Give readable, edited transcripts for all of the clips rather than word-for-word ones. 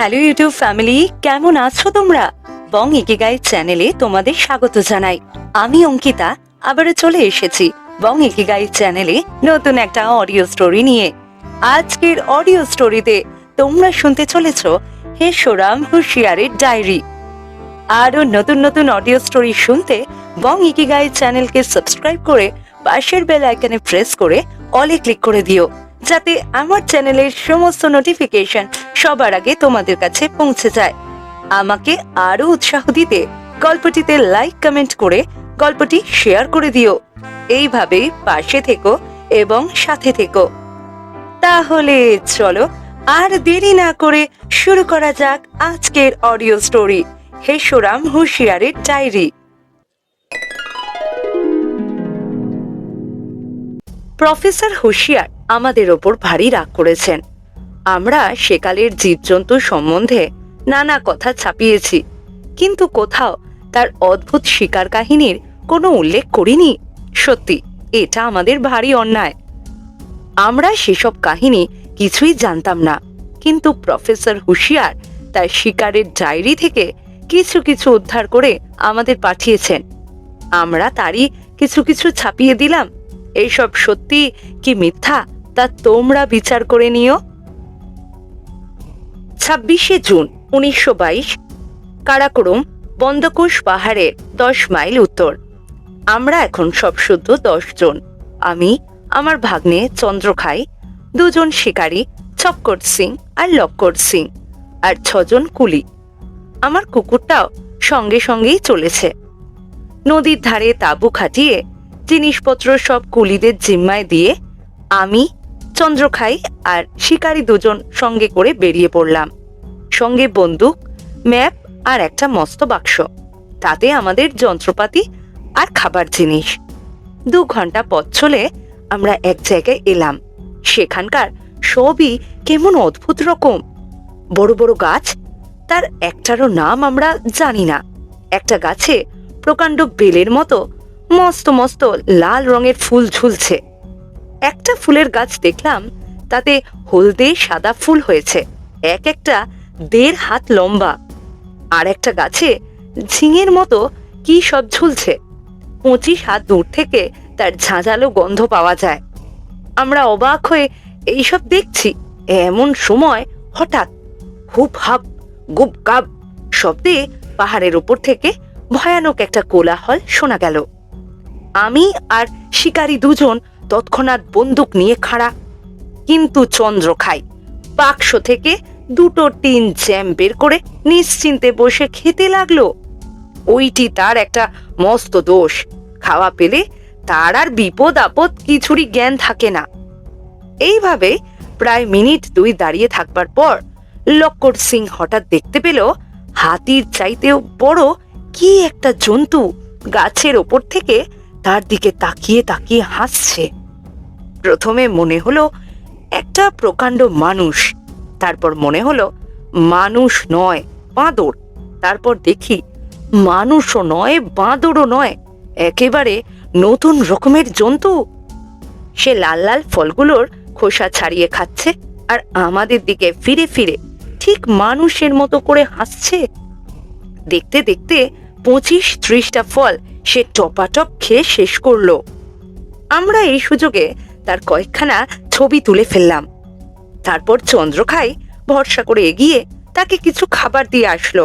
Hello YouTube family, কেমন আছো তোমরা? বং ইকিগাই চ্যানেলে তোমাদের স্বাগত জানাই। আমি অঙ্কিতা আবারও চলে এসেছি বং ইকিগাই চ্যানেলে নতুন একটা অডিও স্টোরি নিয়ে। আজকের অডিও স্টোরিতে তোমরা শুনতে চলেছ হেসোরাম হুঁশিয়ারের ডায়েরি। আরও নতুন নতুন অডিও স্টোরি শুনতে বং ইকিগাই চ্যানেলকে সাবস্ক্রাইব করে পাশের বেল আইকনে প্রেস করে অলে ক্লিক করে দিও, যাতে আমার চ্যানেলের সমস্ত নোটিফিকেশন সবার আগে তোমাদের কাছে পৌঁছে যায়। আমাকে আরো উৎসাহ দিতে গল্পটিতে লাইক কমেন্ট করে গল্পটি শেয়ার করে দিও। এইভাবেই পাশে থেকো এবং সাথে থেকো। তাহলে চলো আর দেরি না করে শুরু করা যাক আজকের অডিও স্টোরি, হেসোরাম হুঁশিয়ারের ডায়েরি। প্রফেসর হুঁশিয়ার আমাদের ওপর ভারী রাগ করেছেন। আমরা সেকালের জীবজন্তু সম্বন্ধে নানা কথা ছাপিয়েছি, কিন্তু কোথাও তার অদ্ভুত শিকার কাহিনীর কোনো উল্লেখ করিনি। সত্যি এটা আমাদের ভারী অন্যায়। আমরা সেসব কাহিনী কিছুই জানতাম না, কিন্তু প্রফেসর হুঁশিয়ার তার শিকারের ডায়েরি থেকে কিছু কিছু উদ্ধার করে আমাদের পাঠিয়েছেন। আমরা তারই কিছু কিছু ছাপিয়ে দিলাম। এইসব সত্যি কি মিথ্যা তা তোমরা বিচার করে নিও। 26শে জুন 1922, কারাকোরম, বন্দকুশ পাহাড়ের 10 মাইল উত্তর। আমরা এখন সব শুদ্ধ 10 জন। আমি, আমার ভাগ্নে চন্দ্রখাই, 2 জন শিকারী চক্কর সিং আর লক্কর সিং, আর 6 জন কুলি। আমার কুকুরটাও সঙ্গে সঙ্গেই চলেছে। নদীর ধারে তাঁবু খাটিয়ে জিনিসপত্র সব কুলিদের জিম্মায় দিয়ে আমি, চন্দ্রখাই আর শিকারী 2 জন সঙ্গে করে বেরিয়ে পড়লাম। সঙ্গে বন্দুক, ম্যাপ আর একটা মস্ত বাক্স, তাতে আমাদের যন্ত্রপাতি আর খাবার জিনিস। 2 ঘন্টা পথ চলে আমরা এক জায়গায় এলাম। সেখানকার সবই কেমন অদ্ভুত রকম। বড় বড় গাছ, তার একটারও নাম আমরা জানি না। একটা গাছে প্রকাণ্ড বেলের মতো মস্ত মস্ত লাল রঙের ফুল ঝুলছে। একটা ফুলের গাছ দেখলাম, তাতে হলদে সাদা ফুল হয়েছে, এক একটা 1.5 হাত লম্বা। আর একটা গাছে ঝিঙের মতো কি সব ঝুলছে। 25 হাত দূর থেকে তার ঝাঁঝালো গন্ধ পাওয়া যায়। আমরা অবাক হয়ে এইসব দেখছি। এমন সময় হঠাৎ হুপ হাপ গুপ গাব শব্দে পাহাড়ের উপর থেকে ভয়ানক একটা কোলাহল শোনা গেল। আমি আর শিকারী 2 জন তৎক্ষণাৎ বন্দুক নিয়ে খাড়া, কিন্তু চন্দ্রখাই বাক্স থেকে 2টো টিন জ্যাম বের করে নিশ্চিন্তে বসে খেতে লাগলো। ওইটি তার একটা মস্ত দোষ। খাওয়া পেলে তার আর বিপদ আপদ কিছুরই জ্ঞান থাকে না। এইভাবে প্রায় মিনিট 2 দাঁড়িয়ে থাকবার পর লক্কর সিং হঠাৎ দেখতে পেল হাতির চাইতেও বড় কি একটা জন্তু গাছের ওপর থেকে তার দিকে তাকিয়ে তাকিয়ে হাসছে। প্রথমে মনে হলো একটা প্রকাণ্ড মানুষ, তারপর মনে হলো মানুষ নয়, বাঁদর। তারপর দেখি মানুষও নয়, বাঁদরও নয়, একেবারে নতুন রকমের জন্তু। সে লাল লাল ফলগুলোর খোসা ছাড়িয়ে খাচ্ছে আর আমাদের দিকে ফিরে ফিরে ঠিক মানুষের মতো করে হাসছে। দেখতে দেখতে 25-30টা ফল সে টপাটপ খেয়ে শেষ করলো। আমরা এই সুযোগে তার কয়েকখানা ছবি তুলে ফেললাম। তারপর চন্দ্রখাই ভরসা করে এগিয়ে তাকে কিছু খাবার দিয়ে আসলো।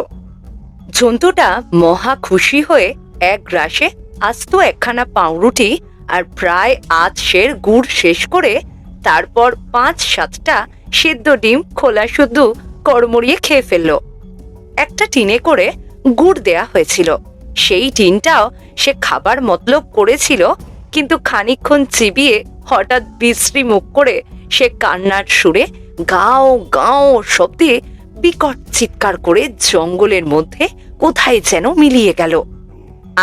জন্তুটা মহা খুশি হয়ে এক গ্রাসে আস্ত একখানা পাউরুটি আর প্রায় 8 সের গুড় শেষ করে তারপর 5-7টা সেদ্ধ ডিম খোলা শুদ্ধ কড়মড়িয়ে খেয়ে ফেললো। একটা টিনে করে গুড় দেয়া হয়েছিল, সেই টিনটাও সে খাবার মতলব করেছিল, কিন্তু খানিকক্ষণ চিবিয়ে হঠাৎ বিশ্রী মুখ করে সে কান্নার সুরে গাও গাও শব্দে বিকট চিৎকার করে জঙ্গলের মধ্যে কোথায় যেন মিলিয়ে গেল।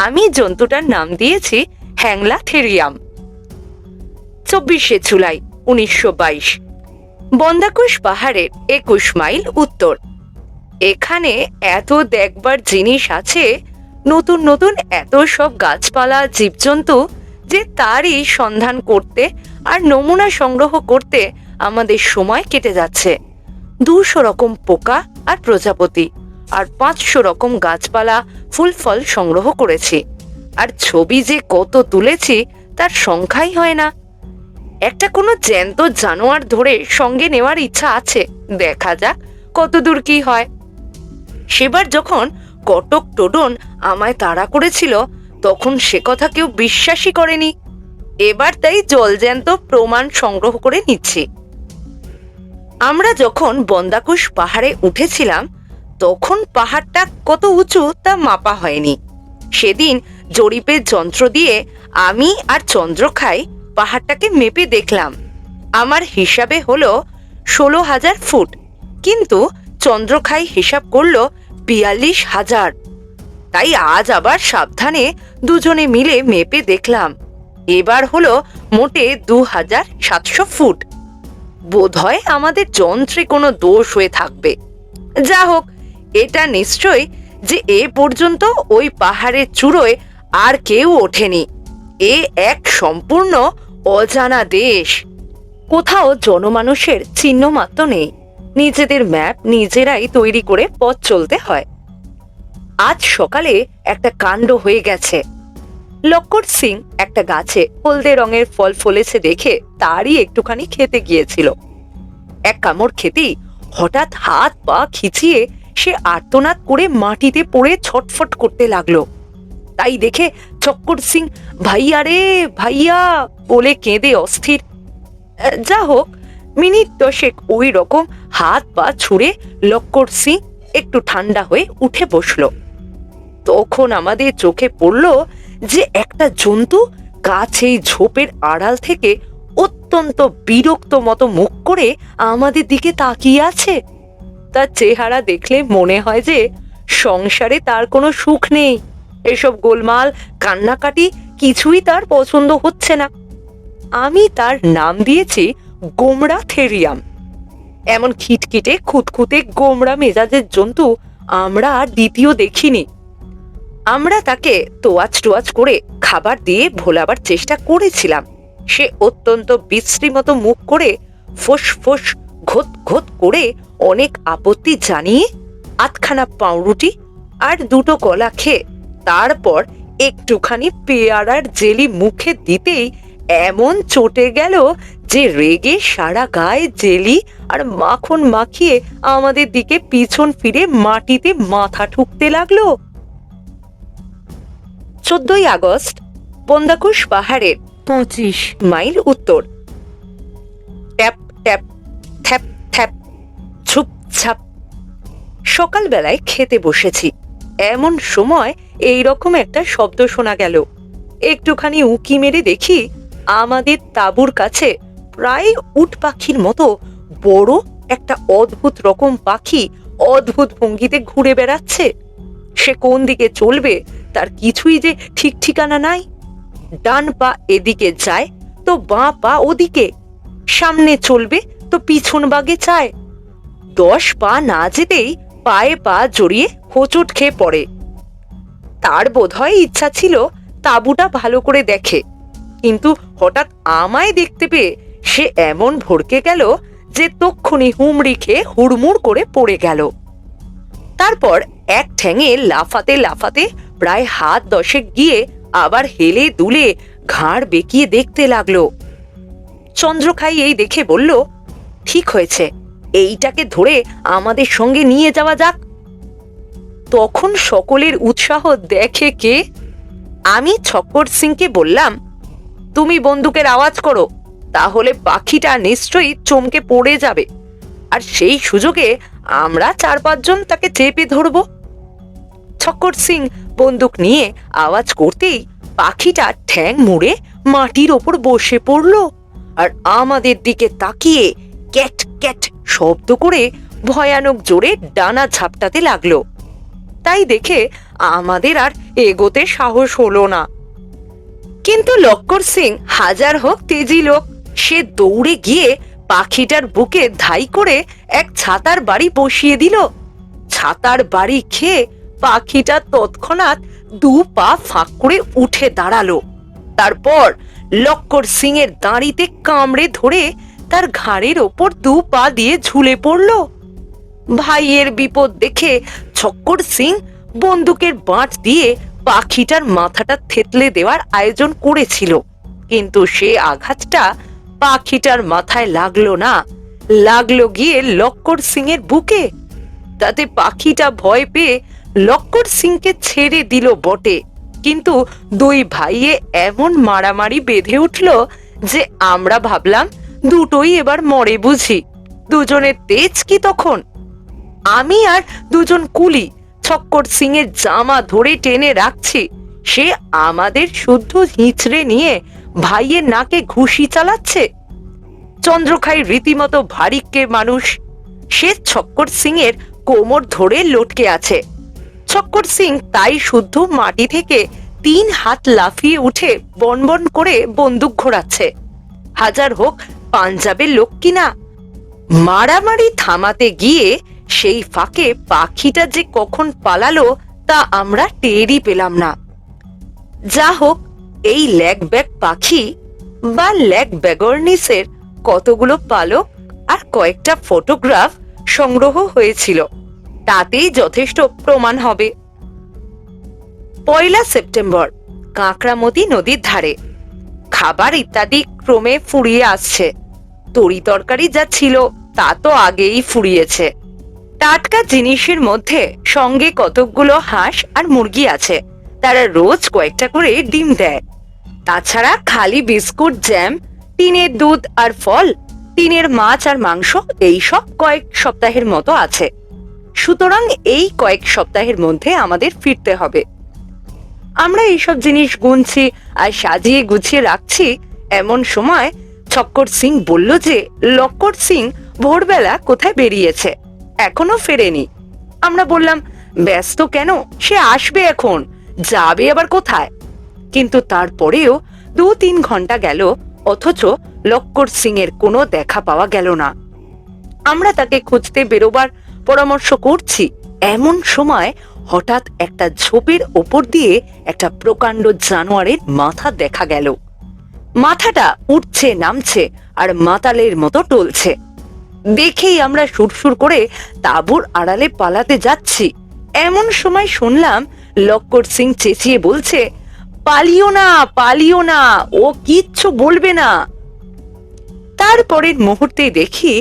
আমি জন্তুটার নাম দিয়েছি হ্যাংলা থেরিয়াম। 24শে জুলাই 1922, বন্দাকুশ পাহাড়ের 21 মাইল উত্তর। এখানে এত দেখবার জিনিস আছে, নতুন নতুন এত সব গাছপালা জীবজন্তু, যে তারই সন্ধান করতে আর নমুনা সংগ্রহ করতে আমাদের সময় কেটে যাচ্ছে। 200 রকম পোকা আর প্রজাপতি আর 500 রকম গাছপালা ফুল ফল সংগ্রহ করেছি। আর ছবি যে কত তুলেছি তার সংখ্যাই হয় না। একটা কোনো জ্যান্ত জানোয়ার ধরে সঙ্গে নেওয়ার ইচ্ছা আছে, দেখা যাক কতদূর কি হয়। সেবার যখন কটক টোডন আমায় তাড়া করেছিল তখন সে কথা কেউ বিশ্বাসই করেনি। এবার তাই জলজ্যান্ত প্রমাণ সংগ্রহ করে নিচ্ছি। আমরা যখন বন্দাকুশ পাহাড়ে উঠেছিলাম তখন পাহাড়টা কত উঁচু তা মাপা হয়নি। সেদিন জরিপের যন্ত্র দিয়ে আমি আর চন্দ্রখাই পাহাড়টাকে মেপে দেখলাম। আমার হিসাবে হলো 16,000 ফুট, কিন্তু চন্দ্রখাই হিসাব করলো 42,000। তাই আজ আবার সাবধানে দুজনে মিলে মেপে দেখলাম, এবার হলো মোটে 2,700 ফুট। বোধহয় আমাদের যন্ত্রে কোনো দোষ হয়ে থাকবে। যা হোক, এটা নিশ্চয় যে এ পর্যন্ত ওই পাহাড়ের চূড়োয় আর কেউ ওঠেনি। এ এক সম্পূর্ণ অজানা দেশ। কোথাও জনমানুষের চিহ্ন মাত্র নেই। নিজেদের ম্যাপ নিজেরাই তৈরি করে পথ চলতে হয়। আজ সকালে একটা কাণ্ড হয়ে গেছে। লক্কর সিং একটা গাছে হলদে রঙের ফল ফলেছে দেখে তারই একটুখানি খেতে গিয়েছিল। এক কামড় খেতেই হঠাৎ হাত পা খিচিয়ে সে আর্তনাদ করে মাটিতে পড়ে ছটফট করতে লাগলো। তাই দেখে চক্কর সিং ভাইয়া রে ভাইয়া বলে কেঁদে অস্থির। যা হোক, মিনিট 10 ওই রকম হাত পা ছুঁড়ে লক্কর সিং একটু ঠান্ডা হয়ে উঠে বসলো। তখন আমাদের চোখে পড়ল যে একটা জন্তু গাছেই ঝোপের আড়াল থেকে অত্যন্ত বিরক্ত মতো মুখ করে আমাদের দিকে তাকিয়ে আছে। তার চেহারা দেখলে মনে হয় যে সংসারে তার কোনো সুখ নেই। এসব গোলমাল কান্নাকাটি কিছুই তার পছন্দ হচ্ছে না। আমি তার নাম দিয়েছি গোমরা থেরিয়াম। এমন খিটখিটে খুঁতখুঁতে গোমরা মেজাজের জন্তু আমরা আর দ্বিতীয় দেখিনি। আমরা তাকে তোয়াজ টোয়াজ করে খাবার দিয়ে ভোলাবার চেষ্টা করেছিলাম। সে অত্যন্ত বিশ্রী মতো মুখ করে ফোস ফোস ঘোত ঘোত করে অনেক আপত্তি জানিয়ে আধখানা পাউরুটি আর 2টো কলা খেয়ে তারপর একটুখানি পেয়ারার জেলি মুখে দিতেই এমন চটে গেল যে রেগে সারা গায়ে জেলি আর মাখন মাখিয়ে আমাদের দিকে পিছন ফিরে মাটিতে মাথা ঠুকতে লাগলো। 14ই আগস্ট, বন্দাকুশ পাহাড়ের 25 মাইল উত্তর। ট্যাপ ট্যাপ থ্যাপ থ্যাপ ছুপ ছাপ। সকালবেলায় খেতে বসেছি, এমন সময় এইরকম একটা শব্দ শোনা গেল। একটুখানি উঁকি মেরে দেখি আমাদের তাঁবুর কাছে প্রায় উট পাখির মতো বড় একটা অদ্ভুত রকম পাখি অদ্ভুত ভঙ্গিতে ঘুরে বেড়াচ্ছে। সে কোন দিকে চলবে তার কিছুই যে ঠিক ঠিকানা নাই। ডান পা এদিকে যায় তো বাঁ পা ওদিকে, সামনে চলবে তো পিছন বাগে চায়। 10 পা না যেতেই পায়ে পা জড়িয়ে হোঁচট খেয়ে পড়ে। তার বোধহয় ইচ্ছা ছিল তাঁবুটা ভালো করে দেখে, কিন্তু হঠাৎ আমায় দেখতে পেয়ে সে এমন ভড়কে গেল যে তক্ষুনি হুমড়ি খেয়ে হুড়মুড় করে পড়ে গেল। তারপর এক ঠ্যাঙে লাফাতে লাফাতে প্রায় হাত 10 গিয়ে আবার হেলে দুলে ঘাড় বেঁকিয়ে দেখতে লাগলো। চন্দ্রখাই এই দেখে বলল, ঠিক হয়েছে, এইটাকে ধরে আমাদের সঙ্গে নিয়ে যাওয়া যাক। তখন সকলের উৎসাহ দেখে কে? আমি চক্কর সিংকে বললাম, তুমি বন্দুকের আওয়াজ করো, তাহলে পাখিটা নিশ্চয়ই চমকে পড়ে যাবে, আর সেই সুযোগে আমরা 4-5 জন তাকে চেপে ধরব। চক্কর সিং বন্দুক নিয়ে আওয়াজ করতেই পাখিটা ঠ্যাং মুড়ে মাটির ওপর বসে পড়ল আর আমাদের দিকে তাকিয়ে ক্যাট ক্যাট শব্দ করে ভয়ানক জোরে ডানা ঝাপটাতে লাগলো। তাই দেখে আমাদের আর এগোতে সাহস হলো না। কিন্তু লক্কর সিং হাজার হোক তেজি লোক, সে দৌড়ে গিয়ে পাখিটার বুকে ধাই করে এক ছাতার বাড়ি বসিয়ে দিল। ছাতার বাড়ি খেয়ে পাখিটা তৎক্ষণাৎ 2 পা ফাঁক করে উঠে দাঁড়ালো। তারপর লক্কর সিং এর দাঁড়িতে কামড়ে ধরে তার ঘাড়ের ওপর 2 পা দিয়ে ঝুলে পড়ল। ভাইয়ের বিপদ দেখে ছক্কর সিং বন্দুকের বাঁট দিয়ে পাখিটার মাথাটা থেতলে দেওয়ার আয়োজন করেছিল, কিন্তু সে আঘাতটা পাখিটার মাথায় লাগলো না, লাগলো গিয়ে লক্কর সিং এর বুকে। তাতে পাখিটা ভয় পেয়ে লক্কর সিংকে ছেড়ে দিল বটে, কিন্তু দুই ভাইয়ে এমন মারামারি বেঁধে উঠল যে আমরা ভাবলাম দুটোই এবার মরে বুঝি। দুজনের তেজ কি তখন! আমি আর দুজন কুলি ছক্কর সিং এর জামা ধরে টেনে রাখছি, সে আমাদের শুদ্ধ হিঁচড়ে নিয়ে ভাইয়ের নাকে ঘুষি চালাচ্ছে। চন্দ্রখাই রীতিমতো ভারিক্কে মানুষ, সে ছক্কর সিং এর কোমর ধরে লটকে আছে। ছক্কর সিং তাই শুদ্ধ মাটি থেকে 3 হাত লাফিয়ে উঠে বনবন করে বন্দুক ঘোরাচ্ছে। হাজার হোক পাঞ্জাবের লোক কিনা। মারামারি থামাতে গিয়ে সেই ফাঁকে পাখিটা যে কখন পালালো তা আমরা টেরই পেলাম না। যা হোক, এই ল্যাগ ব্যাগ পাখি বা ল্যাগ ব্যাগর্নিসের কতগুলো পালক আর কয়েকটা ফটোগ্রাফ সংগ্রহ হয়েছিল, তাতেই যথেষ্ট প্রমাণ হবে। 1 সেপ্টেম্বর, কাঁকড়ামতি নদীর ধারে খাবার ইত্যাদি ক্রমে ফুরিয়ে আসছে। তরি তরকারি যা ছিল তা তো আগেই ফুরিয়েছে। টাটকা জিনিসের মধ্যে সঙ্গে কতকগুলো হাঁস আর মুরগি আছে, তারা রোজ কয়েকটা করে ডিম দেয়। তাছাড়া খালি বিস্কুট, জ্যাম, টিনের দুধ আর ফল, টিনের মাছ আর মাংস, এই সব কয়েক সপ্তাহের মতো আছে। সুতরাং এই কয়েক সপ্তাহের মধ্যে আমাদের ফিরতে হবে। আমরা এইসব জিনিস গুনছি আর সাজিয়ে গুছিয়ে রাখছি, এমন সময় ছক্কর সিং বলল যে লক্কর সিং ভোরবেলা কোথায় বেরিয়েছে, এখনো ফেরেনি। আমরা বললাম, ব্যস্ত কেন, সে আসবে এখন, যাবে আবার কোথায়? কিন্তু তারপরেও 2-3 ঘন্টা গেল, অথচ লক্কর সিং এর কোনো দেখা পাওয়া গেল না। আমরা তাকে খুঁজতে বেরোবার পরামর্শ করছি, এমন সময় হঠাৎ একটা ঝোপের ওপর দিয়ে একটা প্রকাণ্ড জানোয়ারের মাথা দেখা গেল। মাথাটা উঠছে নামছে আর মাতালের মতো টলছে। দেখেই আমরা সুরসুর করে তাঁবুর আড়ালে পালাতে যাচ্ছি, এমন সময় শুনলাম লক্কর সিং চেঁচিয়ে বলছে, পালিও না, পালিও না, ও কিচ্ছু বলবে না। তারপরের মুহূর্তেই দেখি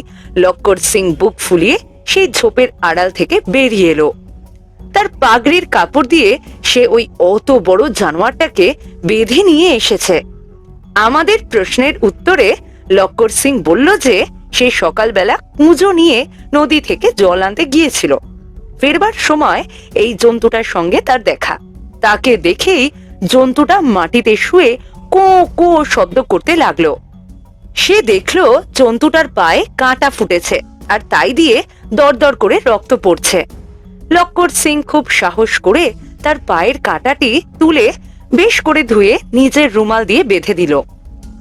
লক্কর সিং বুক ফুলিয়ে সেই ঝোপের আড়াল থেকে বেরিয়ে এলো। তার পাগড়ির কাপড় দিয়ে সে ওই অত বড় জানোয়ারটাকে বেঁধে নিয়ে এসেছে। আমাদের প্রশ্নের উত্তরে লক্কর সিং বলল যে সে সকালবেলা কুঁজো নিয়ে নদী থেকে জল আনতে গিয়েছিল। ফেরবার সময় এই জন্তুটার সঙ্গে তার দেখা। তাকে দেখেই জন্তুটা মাটিতে শুয়ে কো কো শব্দ করতে লাগলো। সে দেখলো জন্তুটার পায়ে কাঁটা ফুটেছে আর তাই দিয়ে দরদর করে রক্ত পড়ছে। লক্কর সিং খুব সাহস করে তার পায়ের কাঁটাটি তুলে বেশ করে ধুয়ে নিজের রুমাল দিয়ে বেঁধে দিল।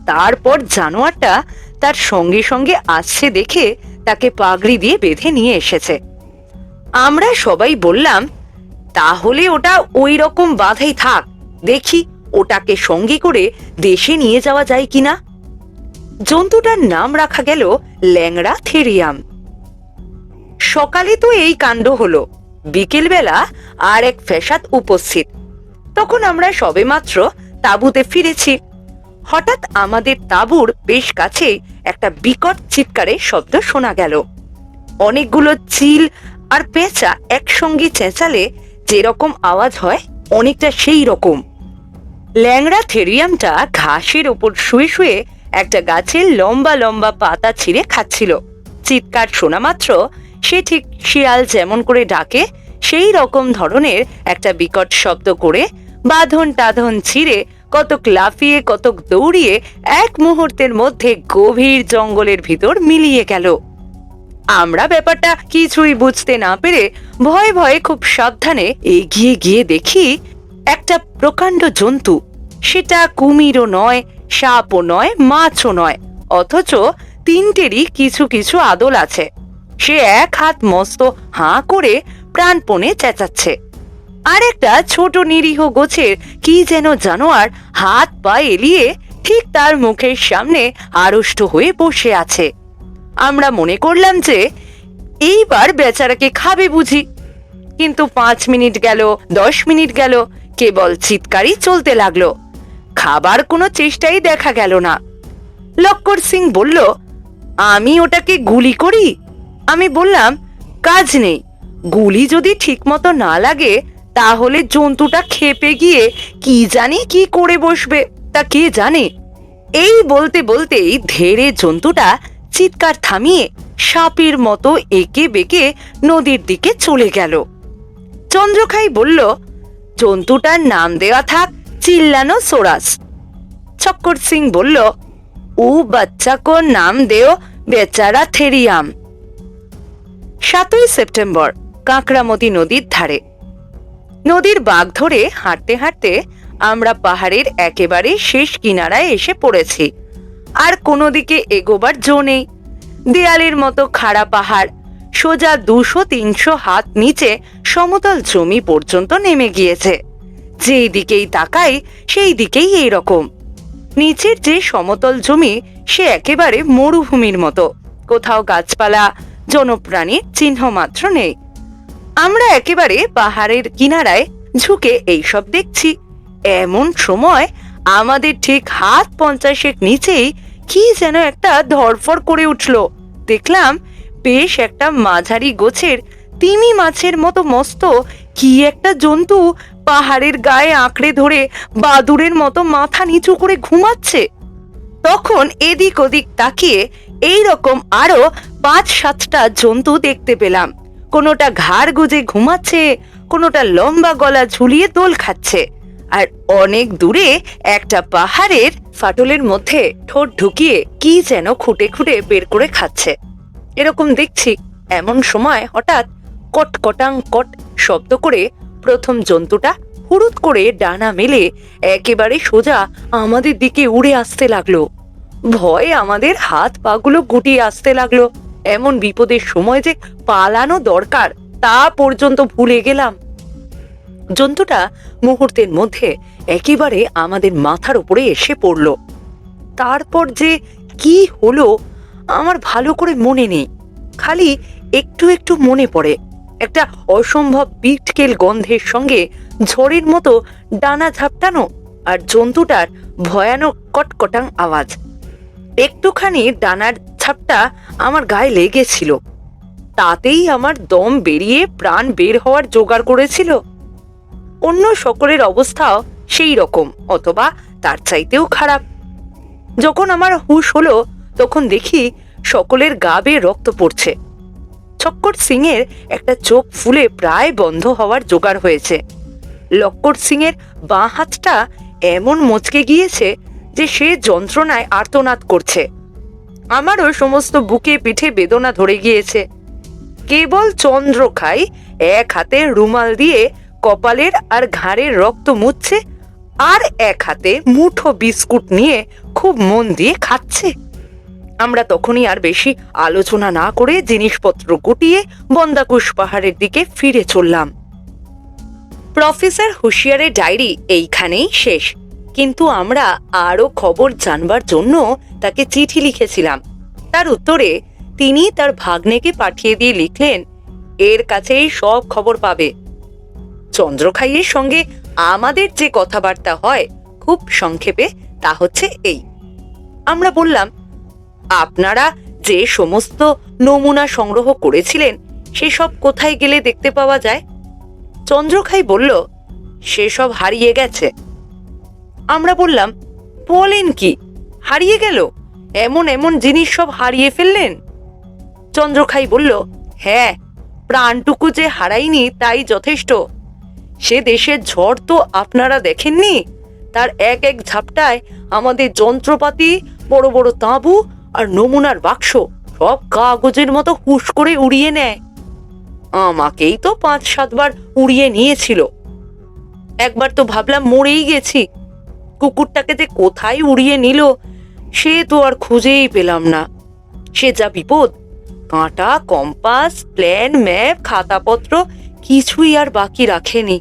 তারপর জানোয়ারটা তার সঙ্গে সঙ্গে আসছে দেখে তাকে পাগড়ি দিয়ে বেঁধে নিয়ে এসেছে। আমরা সবাই বললাম, তাহলে ওটা ওই রকম বাঁধাই থাক, দেখি ওটাকে সঙ্গে করে দেশে নিয়ে যাওয়া যায় কিনা। জন্তুটার নাম রাখা গেল ল্যাংড়া থেরিয়াম। সকালে তো এই কাণ্ড হলো, বিকেলবেলা আর এক ফ্যাসাদ উপস্থিত। তখন আমরা সবেমাত্র তাঁবুতে ফিরেছি। হঠাৎ আমাদের তাঁবুর বেশ কাছে একটা বিকট চিৎকারের শব্দ শোনা গেল। অনেকগুলো চিল আর পেঁচা একসঙ্গে চেঁচালে যেরকম আওয়াজ হয় অনেকটা সেই রকম। ল্যাংড়া থেরিয়ামটা ঘাসের ওপর শুয়ে শুয়ে একটা গাছের লম্বা লম্বা পাতা ছিঁড়ে খাচ্ছিল। চিৎকার শোনা মাত্র সে ঠিক শিয়াল যেমন করে ডাকে সেই রকম ধরনের একটা বিকট শব্দ করে বাঁধন টাধন ছিঁড়ে কতক লাফিয়ে কতক দৌড়িয়ে এক মুহূর্তের মধ্যে গভীর জঙ্গলের ভিতর মিলিয়ে গেল। আমরা ব্যাপারটা কিছুই বুঝতে না পেরে ভয়ে ভয়ে খুব সাবধানে এগিয়ে গিয়ে দেখি একটা প্রকাণ্ড জন্তু। সেটা কুমিরও নয়, সাপও নয়, মাছও নয়, অথচ তিনটেরই কিছু কিছু আদল আছে। সে এক হাত মস্ত হাঁ করে প্রাণপণে চেঁচাচ্ছে, আর একটা ছোট নিরীহ গোছের কি যেন জানোয়ার হাত পা এলিয়ে ঠিক তার মুখের সামনে আড়ষ্ট হয়ে বসে আছে। আমরা মনে করলাম যে এইবার বেচারাকে খাবে বুঝি। কিন্তু 5 মিনিট গেল, 10 মিনিট গেল, কেবল চিৎকারই চলতে লাগলো। খাবার কোনো চেষ্টাই দেখা গেল না। লক্কর সিং বলল, আমি ওটাকে গুলি করি? আমি বললাম, কাজ নেই, গুলি যদি ঠিক মতো না লাগে তাহলে জন্তুটা খেপে গিয়ে কি জানি কি করে বসবে, তা কে জানে। এই বলতে বলতেই ধীরে জন্তুটা চিৎকার থামিয়ে সাপের মতো এঁকে বেঁকে নদীর দিকে চলে গেল। চন্দ্রখাই বলল, জন্তুটার নাম দেওয়া থাক চিল্লানো সোরাস। চক্কর সিং বলল, ও বাচ্চা কো নাম দেও বেচারা থেরিয়াম। 7ই সেপ্টেম্বর, কাঁকড়ামতি নদীর ধারে। নদীর বাঁক ধরে হাঁটতে হাঁটতে আমরা পাহাড়ের একেবারে শেষ কিনারায় এসে পড়েছি। আর কোনো দিকে এগোবার জো নেই। দেয়ালের মতো খাড়া পাহাড় সোজা 200-300 হাত নিচে সমতল জমি পর্যন্ত নেমে গিয়েছে। যেই দিকেই তাকাই সেই দিকেই এই রকম। নিচের যে সমতল জমি সে একেবারে মরুভূমির মতো, কোথাও গাছপালা জনপ্রাণীর চিহ্ন মাত্র নেই। আমরা একেবারে পাহাড়ের কিনারায় ঝুঁকে এইসব দেখছি। এমন সময় আমাদের ঠিক হাত 50 নিচেই কি যেন একটা ধরফর করে উঠল। দেখলাম বেশ একটা মাঝারি গোছের তিমি মাছের মতো মস্ত কি একটা জন্তু পাহাড়ের গায়ে আঁকড়ে ধরে বাদুড়ের মতো মাথা নিচু করে ঘুমাচ্ছে। তখন এদিক ওদিক তাকিয়ে এই রকম আরো 5-7টা জন্তু দেখতে পেলাম। কোনোটা ঘাড় গুজে ঘুমাচ্ছে, কোনোটা লম্বা গলা ঝুলিয়ে দোল খাচ্ছে, আর অনেক দূরে একটা পাহাড়ের ফাটলের মধ্যে ঠোঁট ঢুকিয়ে কি যেন খুঁটে খুঁটে বের করে খাচ্ছে। এরকম দেখছি। এমন সময় হঠাৎ কটকটাং কট শব্দ করে প্রথম জন্তুটা হুড়ুত করে ডানা মেলে একেবারে সোজা আমাদের দিকে উড়ে আসতে লাগলো। ভয়ে আমাদের হাত পাগুলো গুটিয়ে আসতে লাগলো। এমন বিপদের সময় যে পালানো দরকার তা পর্যন্ত ভুলে গেলাম। জন্তুটা মুহূর্তের মধ্যে একেবারে আমাদের মাথার উপরে এসে পড়ল। তারপর যে কি হলো আমার ভালো করে মনে নেই, খালি একটু একটু মনে পড়ে একটা অসম্ভব বিটকেল গন্ধের সঙ্গে ঝড়ের মতো ডানা ঝাপটানো আর জন্তুটার ভয়ানক কটকটাং আওয়াজ। একটুখানি ডানার ছাপটা আমার গায়ে লেগেছিল, তাতেই আমার দম বেরিয়ে প্রাণ বের হওয়ার জোগাড় করেছিল। অন্য সকলের অবস্থাও সেই রকম অথবা তার চাইতেও খারাপ। যখন আমার হুঁশ হলো তখন দেখি সকলের গা বেয়ে রক্ত পড়ছে। চক্কর সিং এর একটা চোখ ফুলে প্রায় বন্ধ হওয়ার জোগাড় হয়েছে। লক্কর সিং এর বাঁ হাতটা এমন মচকে গিয়েছে যে সে যন্ত্রণায় আর্তনাদ করছে। আমারও সমস্ত বুকে পিঠে বেদনা ধরে গিয়েছে। কেবল চন্দ্রখাই এক হাতে রুমাল দিয়ে কপালের আর ঘাড়ের রক্ত মুছছে, আর এক হাতে মুঠো বিস্কুট নিয়ে খুব মন দিয়ে খাচ্ছে। আমরা তখনই আর বেশি আলোচনা না করে জিনিসপত্র গুটিয়ে বন্দাকুশ পাহাড়ের দিকে ফিরে চললাম। প্রফেসর হুঁশিয়ারের ডায়েরি এইখানেই শেষ, কিন্তু আমরা আরো খবর জানবার জন্য তাকে চিঠি লিখেছিলাম। তার উত্তরে তিনি তার ভাগ্নেকে পাঠিয়ে দিয়ে লিখলেন, এর কাছেই সব খবর পাবে। চন্দ্রখাইয়ের সঙ্গে আমাদের যে কথাবার্তা হয় খুব সংক্ষেপে তা হচ্ছে এই। আমরা বললাম, আপনারা যে সমস্ত নমুনা সংগ্রহ করেছিলেন সেসব কোথায় গেলে দেখতে পাওয়া যায়? চন্দ্রখাই বলল, সেসব হারিয়ে গেছে। আমরা বললাম, বলেন কি, হারিয়ে গেল? এমন এমন জিনিস সব হারিয়ে ফেললেন? চন্দ্রখাই বলল, হ্যাঁ, প্রাণটুকু যে হারাইনি তাই যথেষ্ট। সে দেশের ঝড় তো আপনারা দেখেননি, তার এক এক ঝাপটায় আমাদের যন্ত্রপাতি, বড় বড় তাঁবু আর নমুনার বাক্স সব কাগজের মতো হুশ করে উড়িয়ে নেয়। আমাকেই তো 5-7 বার উড়িয়ে নিয়েছিল। একবার তো ভাবলাম মরেই গেছি। কুকুরটাকে যে কোথায় উড়িয়ে নিল সে তো আর খুঁজেই পেলাম না। সে যা বিপদ, কাঁটা, কম্পাস, প্ল্যান, ম্যাপ, খাতাপত্র কিছুই আর বাকি রাখেনি।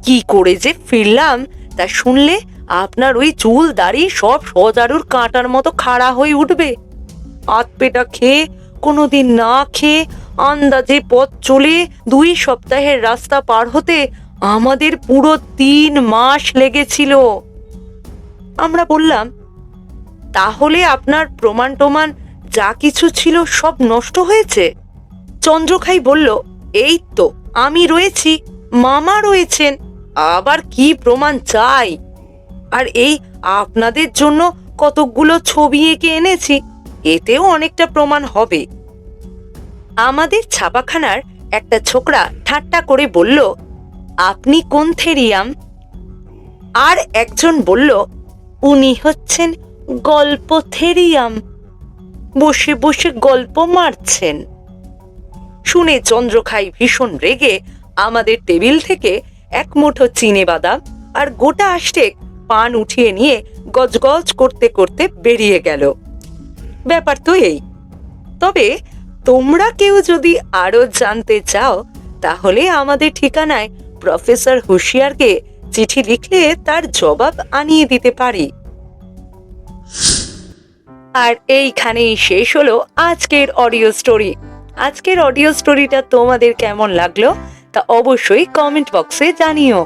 কি করে যে ফিরলাম তা শুনলে আপনার ওই চুল দাড়ি সব সজারুর কাঁটার মতো খাড়া হয়ে উঠবে। আত পেটা খেয়ে, কোনোদিন না খেয়ে আন্দাজে পথ চলে 2 সপ্তাহের রাস্তা পার হতে আমাদের পুরো 3 মাস লেগেছিল। আমরা বললাম, তাহলে আপনার প্রমাণ টমান যা কিছু ছিল সব নষ্ট হয়েছে? চন্দ্রখাই বলল, এই তো আমি রয়েছি, মামা রয়েছেন, আবার কি প্রমাণ চাই? আর এই আপনাদের জন্য কতকগুলো ছবি এঁকে এনেছি, এতেও অনেকটা প্রমাণ হবে। আমাদের ছাপাখানার একটা ছোকরা ঠাট্টা করে বলল, আপনি কোন থেরিয়াম? আর একজন বলল, উনি হচ্ছেন গল্প থেরিয়াম, বসে বসে গল্প মারছেন। শুনে চন্দ্রখাই ভীষণ রেগে আমাদের টেবিল থেকে 1 মুঠো চিনে বাদাম আর গোটা আষ্টেক পান উঠিয়ে নিয়ে গজগজ করতে করতে বেরিয়ে গেল। ব্যাপার তো এই। তবে তোমরা কেউ যদি আরো জানতে চাও, তাহলে আমাদের ঠিকানায় প্রফেসর হুঁশিয়ারকে চিঠি লিখলে তার জবাব আনিয়ে দিতে পারি। আর এইখানেই শেষ হলো আজকের অডিও স্টোরি। আজকের অডিও স্টোরিটা তোমাদের কেমন লাগলো তা অবশ্যই কমেন্ট বক্সে জানিও।